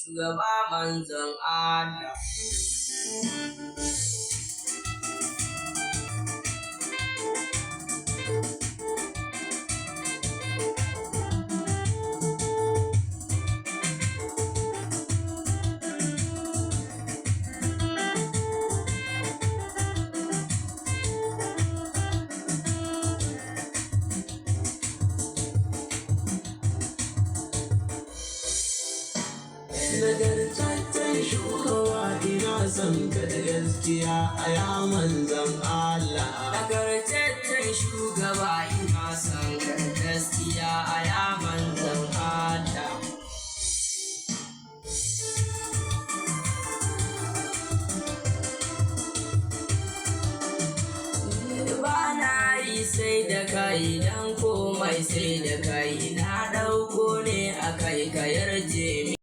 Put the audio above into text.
shugaba manzon Allah. Nagartaccen shugaba ina son ka da gaskiya a ya manzon Allah. Nagartaccen shugaba ina son ka da gaskiya a ya manzon Allah. Ba na yi sai da kai dan komai sai da kai, na ɗauko ne a kai ka yarje.